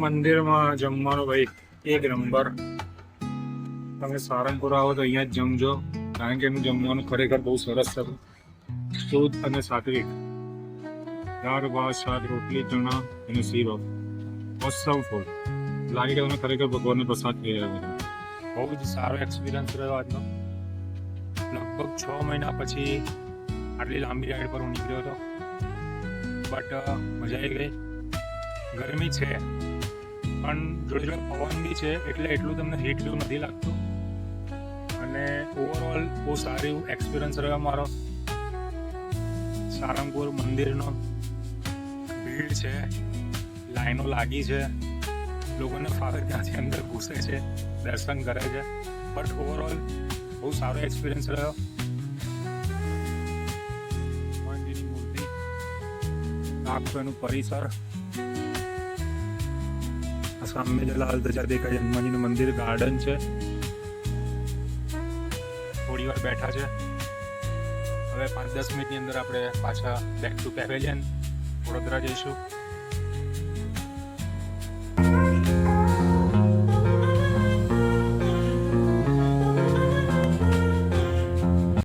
મંદિરમાં જમવાનું ભાઈ એક નંબર. તમે સારંગપુર આવો તો અહીંયા જ જમજો, કારણ કે એનું જમવાનું ખરેખર બહુ સરસ છે, શુદ્ધ અને સાત્વિક. દાળ ભાત શાક રોટલી ચણા અને શીરો ઓસમ ફૂડ. લાગે કે તમે ખરેખર ભગવાનનો પ્રસાદ થઈ રહ્યો છો. બહુ જ સારો એક્સપિરિયન્સ રહ્યો આજનો. લગભગ 6 મહિના પછી આટલી લાંબી રાઈડ પર હું નીકળ્યો હતો, બટ મજા આવી ગઈ. ગરમી છે પણ જોડે જોડે પવન બી છે, એટલે એટલું તમને હીટ જેવું નથી લાગતું. અને ઓવરઓલ બહુ સારું એક્સપિરિયન્સ રહ્યો મારો. સારંગપુર મંદિરનો ભીડ છે, લાઈનો લાગી છે, લોકોને ફાવે ત્યાંથી અંદર ઘૂસે છે, દર્શન કરે છે, બટ ઓવરઓલ બહુ સારો એક્સપિરિયન્સ રહ્યો. હનુમાનજીની મૂર્તિ, આખું એનું પરિસર, સામે જે લાલ ધજા દેખાય હનુમાનજીનું મંદિર, ગાર્ડન છે. થોડી વાર બેઠા છે, હવે 5-10 મિનિટની અંદર આપણે પાછા બેક ટુ પેવેલિયન વડોદરા જઈશું.